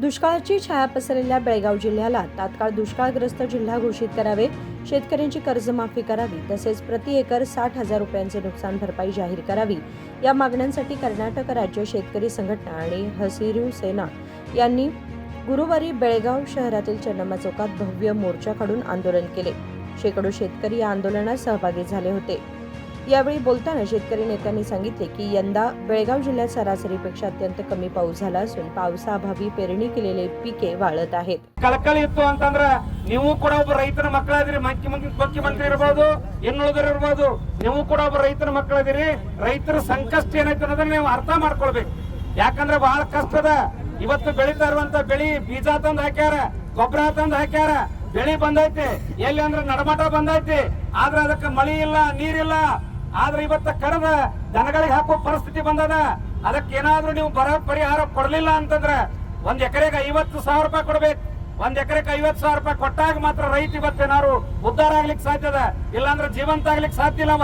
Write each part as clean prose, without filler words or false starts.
दुष्काळाची छाया पसरलेल्या बेळगाव जिल्ह्याला तात्काळ दुष्काळग्रस्त जिल्हा घोषित करावे, शेतकऱ्यांची कर्जमाफी करावी, तसेच प्रति एकर 60,000 रुपयांचे नुकसान भरपाई जाहीर करावी या मागण्यांसाठी कर्नाटक राज्य शेतकरी संघटना आणि हसिरू सेना यांनी गुरुवारी बेळगाव शहरातील चन्नम्मा चौकात भव्य मोर्चा काढून आंदोलन केले. शेकडो शेतकरी या आंदोलनात सहभागी झाले होते. यावेळी बोलताना शेतकरी नेत्यांनी सांगितले की यंदा बेळगाव जिल्ह्यात सरासरीपेक्षा अत्यंत कमी पाऊस झाला असून पावसाअभावी पेरणी केलेले पिके वाळत आहेत. ಕಳಕಳಿ ಇತ್ತು ಅಂತಂದ್ರೆ ನೀವು ಕೂಡ ಒಬ್ಬ ರೈತರ ಮಕ್ಕಳಾದಿರಿ, ಮುಖ್ಯಮಂತ್ರಿ ಇರಬಹುದು, ಇನ್ನುಳಿದರು ಇರಬಹುದು, ನೀವು ಕೂಡ ಒಬ್ಬ ರೈತರ ಮಕ್ಕಳಾದಿರಿ. ರೈತರ ಸಂಕಷ್ಟ ಏನೈತೆ ಅನ್ನೋದನ್ನ ನೀವು ಅರ್ಥ ಮಾಡ್ಕೊಳ್ಬೇಕು. ಯಾಕಂದ್ರೆ ಬಹಳ ಕಷ್ಟದ. ಇವತ್ತು ಬೆಳೀತಾ ಇರುವಂತ ಬೆಳಿ ಬೀಜ ತಂದು ಹಾಕ್ಯಾರ, ಗೊಬ್ಬರ ತಂದು ಹಾಕ್ಯಾರ, ಬೆಳಿ ಬಂದೈತಿ, ಎಲ್ಲಿ ಅಂದ್ರೆ ನಡಮಟ ಬಂದೈತಿ. ಆದ್ರೆ ಅದಕ್ಕೆ ಮಳಿ ಇಲ್ಲ, ನೀರಿಲ್ಲ. ಆದ್ರೆ ಇವತ್ತ ಕಡದ ದನಗಳಿಗೆ ಹಾಕೋ ಪರಿಸ್ಥಿತಿ ಬಂದದ. ಅದಕ್ಕೆ ಏನಾದ್ರೂ ನೀವು ಬರ ಪರಿಹಾರ ಕೊಡ್ಲಿಲ್ಲ ಅಂತಂದ್ರೆ 1 ಎಕರೆಗೆ 50,000 ರೂಪಾಯಿ ಕೊಡ್ಬೇಕು. 1 ಎಕರೆಗೆ 50,000 ರೂಪಾಯಿ ಕೊಟ್ಟಾಗ ಮಾತ್ರ ರೈತ ಇವತ್ತೇನಾರು ಉದ್ಧಾರ ಆಗ್ಲಿಕ್ಕೆ ಸಾಧ್ಯದ, ಇಲ್ಲಾಂದ್ರೆ ಜೀವಂತ ಆಗ್ಲಿಕ್ಕೆ ಸಾಧ್ಯ ಇಲ್ಲವ.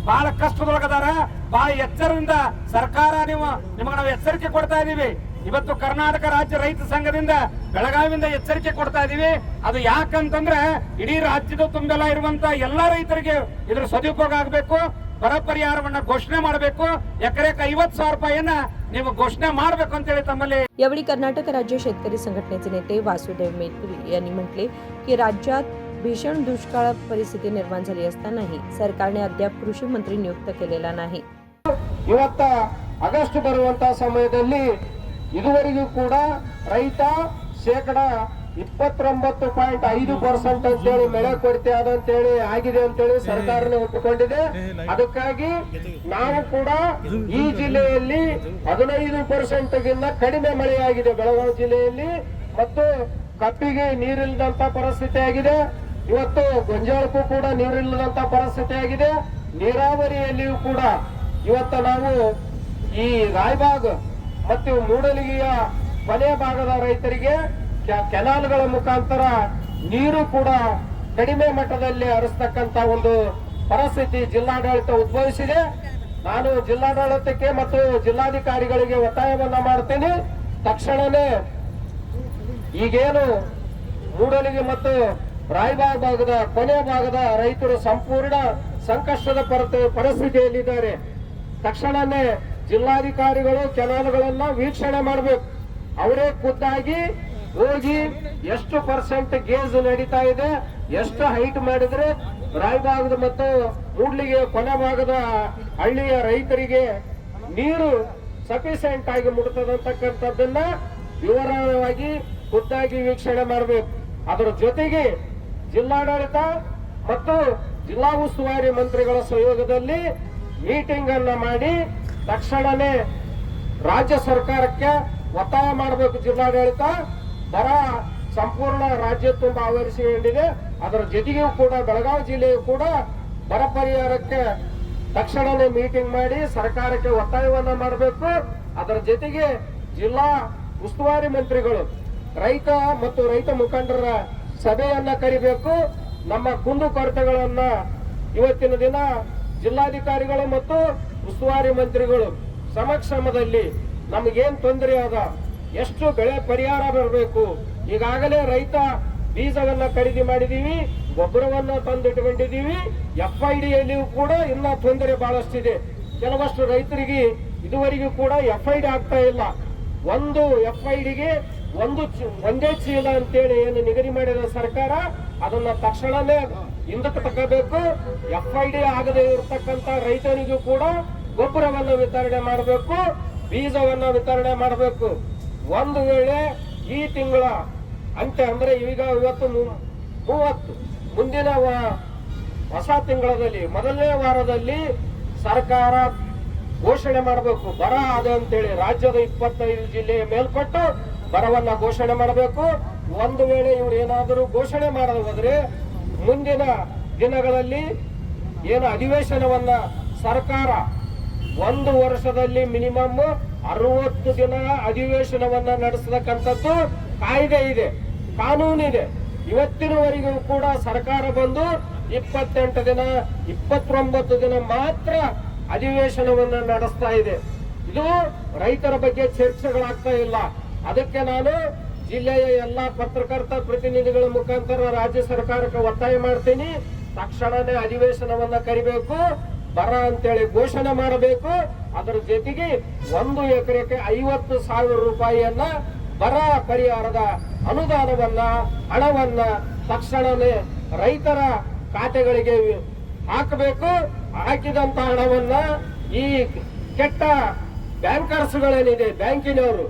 ಬಹಳ ಕಷ್ಟದೊಳಗದಾರ. ಬಹಳ ಎಚ್ಚರದಿಂದ ಸರ್ಕಾರ ನಿಮಗೆ ನಾವು ಎಚ್ಚರಿಕೆ ಕೊಡ್ತಾ ಇದೀವಿ. ಇವತ್ತು ಕರ್ನಾಟಕ ರಾಜ್ಯ ರೈತ ಸಂಘದಿಂದ ಬೆಳಗಾವಿಯಿಂದ ಎಚ್ಚರಿಕೆ ಕೊಡ್ತಾ ಇದೀವಿ. ಅದು ಯಾಕಂತಂದ್ರೆ ಇಡೀ ರಾಜ್ಯದ ತುಂಬೆಲ್ಲ ಇರುವಂತ ಎಲ್ಲಾ ರೈತರಿಗೆ ಇದ್ರ ಸದುಪಯೋಗ ಆಗಬೇಕು. ಬರ ಪರಿಹಾರವನ್ನ ಘೋಷಣೆ ಮಾಡಬೇಕು. ಎಕರೆಗೆ 50,000 ರೂಪಾಯಿಯನ್ನ ನೀವು घोषणा ಮಾಡಬೇಕು ಅಂತ ಹೇಳಿ ತಮ್ಮಲ್ಲಿ. यावेळी कर्नाटक राज्य शेतकरी संघटनेचे नेते वासुदेव मेत्री यांनी म्हटले की राज्यात भीषण दुष्काळ परिस्थिती निर्माण झाली असतानाही सरकारने अद्याप कृषी मंत्री नियुक्त केलेला नाही. ಇವತ್ತ ಆಗಸ್ಟ್ ಬರುವಂತ ಸಮಯದಲ್ಲಿ ಇದುವರೆಗೂ ಕೂಡ ರೈತ ಶೇಕಡ 29.5% ಅಂತೇಳಿ ಬೆಳೆ ಕೊರತೆ ಆದಂತೇಳಿ ಆಗಿದೆ ಅಂತೇಳಿ ಸರ್ಕಾರನೇ ಒಪ್ಪಿಕೊಂಡಿದೆ. ಅದಕ್ಕಾಗಿ ನಾವು ಕೂಡ ಈ ಜಿಲ್ಲೆಯಲ್ಲಿ 15% ಗಿಂತ ಕಡಿಮೆ ಮಳೆಯಾಗಿದೆ ಬೆಳಗಾವಿ ಜಿಲ್ಲೆಯಲ್ಲಿ. ಮತ್ತು ಕಬ್ಬಿಗೆ ನೀರಿಲ್ಲದಂತ ಪರಿಸ್ಥಿತಿ ಆಗಿದೆ. ಇವತ್ತು ಗೊಂಜಾಳಕ್ಕೂ ಕೂಡ ನೀರಿಲ್ಲದಂತ ಪರಿಸ್ಥಿತಿ ಆಗಿದೆ. ನೀರಾವರಿಯಲ್ಲಿಯೂ ಕೂಡ ಇವತ್ತು ನಾವು ಈ ರಾಯಬಾಗ್ ಮತ್ತು ಮೂಡಲಗಿಯ ಕೊನೆಯ ಭಾಗದ ರೈತರಿಗೆ ಕೆನಾಲ್ಗಳ ಮುಖಾಂತರ ನೀರು ಕೂಡ ಕಡಿಮೆ ಮಟ್ಟದಲ್ಲಿ ಹರಿಸ್ತಕ್ಕಂತ ಒಂದು ಪರಿಸ್ಥಿತಿ ಜಿಲ್ಲಾಡಳಿತ ಉದ್ಭವಿಸಿದೆ. ನಾನು ಜಿಲ್ಲಾಡಳಿತಕ್ಕೆ ಮತ್ತು ಜಿಲ್ಲಾಧಿಕಾರಿಗಳಿಗೆ ಒತ್ತಾಯವನ್ನ ಮಾಡ್ತೇನೆ. ತಕ್ಷಣವೇ ಈಗೇನು ಮೂಡಲಗಿ ಮತ್ತು ರಾಯಬಾಗ್ ಭಾಗದ ಕೊನೆಯ ಭಾಗದ ರೈತರು ಸಂಪೂರ್ಣ ಸಂಕಷ್ಟದ ಪರಿಸ್ಥಿತಿಯಲ್ಲಿದ್ದಾರೆ. ತಕ್ಷಣವೇ ಜಿಲ್ಲಾಧಿಕಾರಿಗಳು ಕೆನಾಲ್ಗಳನ್ನ ವೀಕ್ಷಣೆ ಮಾಡಬೇಕು. ಅವರೇ ಖುದ್ದಾಗಿ ಹೋಗಿ ಎಷ್ಟು % ಗೇಜ್ ನಡೀತಾ ಇದೆ, ಎಷ್ಟು ಹೈಟ್ ಮಾಡಿದ್ರೆ ರಾಯಬಾಗದ ಮತ್ತು ಮೂಡ್ಲಿಗೆ ಕೊನೆ ಭಾಗದ ಹಳ್ಳಿಯ ರೈತರಿಗೆ ನೀರು ಸಫಿಶಿಯಂಟ್ ಆಗಿ ಮುಡುತ್ತದಂತಕ್ಕಂಥದ್ದನ್ನ ವಿವರವಾಗಿ ಖುದ್ದಾಗಿ ವೀಕ್ಷಣೆ ಮಾಡಬೇಕು. ಅದರ ಜೊತೆಗೆ ಜಿಲ್ಲಾಡಳಿತ ಮತ್ತು ಜಿಲ್ಲಾ ಉಸ್ತುವಾರಿ ಮಂತ್ರಿಗಳ ಸಹಯೋಗದಲ್ಲಿ ಮೀಟಿಂಗ್ ಅನ್ನ ಮಾಡಿ ತಕ್ಷಣವೇ ರಾಜ್ಯ ಸರ್ಕಾರಕ್ಕೆ ಒತ್ತಾಯ ಮಾಡಬೇಕು. ಜಿಲ್ಲಾಡಳಿತ ಬರ ಸಂಪೂರ್ಣ ರಾಜ್ಯ ತುಂಬಾ ಆವರಿಸಿಕೊಂಡಿದೆ. ಅದರ ಜೊತೆಗೂ ಕೂಡ ಬೆಳಗಾವಿ ಜಿಲ್ಲೆಯು ಕೂಡ ಬರ ಪರಿಹಾರಕ್ಕೆ ತಕ್ಷಣವೇ ಮೀಟಿಂಗ್ ಮಾಡಿ ಸರ್ಕಾರಕ್ಕೆ ಒತ್ತಾಯವನ್ನ ಮಾಡಬೇಕು. ಅದರ ಜೊತೆಗೆ ಜಿಲ್ಲಾ ಉಸ್ತುವಾರಿ ಮಂತ್ರಿಗಳು ರೈತ ಮತ್ತು ರೈತ ಮುಖಂಡರ ಸಭೆಯನ್ನ ಕರಿಬೇಕು. ನಮ್ಮ ಕುಂದುಕೊರತೆಗಳನ್ನ ಇವತ್ತಿನ ದಿನ ಜಿಲ್ಲಾಧಿಕಾರಿಗಳು ಮತ್ತು ಉಸ್ತುವಾರಿ ಮಂತ್ರಿಗಳು ಸಮಕ್ಷಮದಲ್ಲಿ ನಮಗೇನ್ ತೊಂದರೆ ಅದ, ಎಷ್ಟು ಬೆಳೆ ಪರಿಹಾರ ಬರಬೇಕು, ಈಗಾಗಲೇ ರೈತ ಬೀಜವನ್ನ ಖರೀದಿ ಮಾಡಿದೀವಿ, ಗೊಬ್ಬರವನ್ನ ತಂದಿಟ್ಕೊಂಡಿದೀವಿ, FIDಯಲ್ಲಿಯೂ ಕೂಡ ಇನ್ನ ತೊಂದರೆ ಬಹಳಷ್ಟಿದೆ. ಕೆಲವಷ್ಟು ರೈತರಿಗೆ ಇದುವರೆಗೂ ಕೂಡ FID ಆಗ್ತಾ ಇಲ್ಲ. ಒಂದು FIDಗೆ ಒಂದೇ ಚೀಲ ಅಂತೇಳಿ ಏನು ನಿಗದಿ ಮಾಡಿದ ಸರ್ಕಾರ ಅದನ್ನ ತಕ್ಷಣವೇ ಹಿಂದಕ್ಕೆ ತಗೋಬೇಕು. FID ಆಗದೆ ಇರತಕ್ಕಂತ ರೈತರಿಗೂ ಕೂಡ ಗೊಬ್ಬರವನ್ನ ವಿತರಣೆ ಮಾಡಬೇಕು, ಬೀಜವನ್ನ ವಿತರಣೆ ಮಾಡಬೇಕು. ಒಂದು ವೇಳೆ ಈ ತಿಂಗಳ ಅಂತ್ಯ ಅಂದ್ರೆ ಈಗ ಇವತ್ತು 30 ಮುಂದಿನ ಹೊಸ ತಿಂಗಳಲ್ಲಿ ಮೊದಲನೇ ವಾರದಲ್ಲಿ ಸರ್ಕಾರ ಘೋಷಣೆ ಮಾಡಬೇಕು ಬರ ಆದ ಅಂತೇಳಿ. ರಾಜ್ಯದ 25 ಜಿಲ್ಲೆಯ ಮೇಲ್ಪಟ್ಟು ಬರವನ್ನ ಘೋಷಣೆ ಮಾಡಬೇಕು. ಒಂದು ವೇಳೆ ಇವ್ರು ಏನಾದರೂ ಘೋಷಣೆ ಮಾಡದೆ ಹೋದ್ರೆ ಮುಂದಿನ ದಿನಗಳಲ್ಲಿ ಏನು ಅಧಿವೇಶನವನ್ನ ಸರ್ಕಾರ 1 ವರ್ಷದಲ್ಲಿ ಮಿನಿಮಮ್ 60 ದಿನ ಅಧಿವೇಶನವನ್ನ ನಡೆಸತಕ್ಕಂಥದ್ದು ಕಾಯ್ದೆ ಇದೆ, ಕಾನೂನಿದೆ. ಇವತ್ತಿನವರೆಗೂ ಕೂಡ ಸರ್ಕಾರ ಬಂದು 28 ದಿನ 29 ದಿನ ಮಾತ್ರ ಅಧಿವೇಶನವನ್ನ ನಡೆಸ್ತಾ ಇದೆ. ಇದು ರೈತರ ಬಗ್ಗೆ ಚರ್ಚೆಗಳಾಗ್ತಾ ಇಲ್ಲ. ಅದಕ್ಕೆ ನಾನು ಜಿಲ್ಲೆಯ ಎಲ್ಲಾ ಪತ್ರಕರ್ತ ಪ್ರತಿನಿಧಿಗಳ ಮುಖಾಂತರ ರಾಜ್ಯ ಸರ್ಕಾರಕ್ಕೆ ಒತ್ತಾಯ ಮಾಡ್ತೀನಿ, ತಕ್ಷಣನೇ ಅಧಿವೇಶನವನ್ನ ಕರಿಬೇಕು, ಬರ ಅಂತೇಳಿ ಘೋಷಣೆ ಮಾಡಬೇಕು. ಅದರ ಜೊತೆಗೆ 1 ಎಕರೆಗೆ 50,000 ರೂಪಾಯಿಯನ್ನ ಬರ ಪರಿಹಾರದ ಅನುದಾನವನ್ನ ಹಣವನ್ನ ತಕ್ಷಣನೇ ರೈತರ ಖಾತೆಗಳಿಗೆ ಹಾಕಬೇಕು. ಹಾಕಿದಂತ ಹಣವನ್ನ ಈ ಕೆಟ್ಟ ಬ್ಯಾಂಕರ್ಸ್ಗಳೇನಿದೆ, ಬ್ಯಾಂಕಿನವರು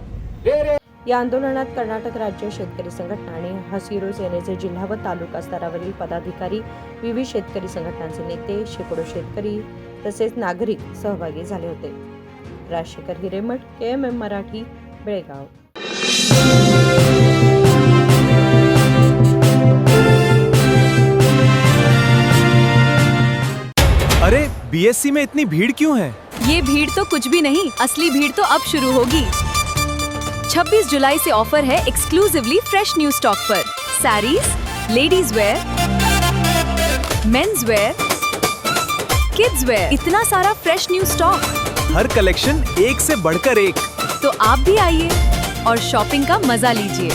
ಬೇರೆ. या आंदोलनात कर्नाटक राज्य शेतकरी संघटना आणि हसिरू सेनेचे जिल्हा व तालुका स्तरावरील पदाधिकारी, विविध शेतकरी संघटनांचे नेते, शेकडो शेतकरी तसेच नागरिक सहभागी झाले होते. राजशेखर हिरेमठ, KMM मराठी, बेळगाव. अरे बीएससी में इतनी भीड़ क्यों है? ये भीड़ तो कुछ भी नहीं, असली भीड़ तो अब शुरू होगी। 26 जुलाई से ऑफर है एक्सक्लूसिवली फ्रेश न्यू स्टॉक पर। Saris, ladies wear, men's wear, kids where, इतना सारा फ्रेश न्यू स्टॉक। हर कलेक्शन एक से बढ़कर एक। तो आप भी आइए और शॉपिंग का मजा लीजिए।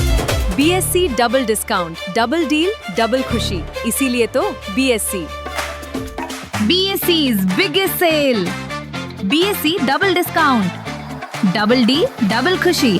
BSC double discount, double deal, double खुशी, इसीलिए तो BSC। BSC's biggest sale. BSC double discount. Double D, double खुशी.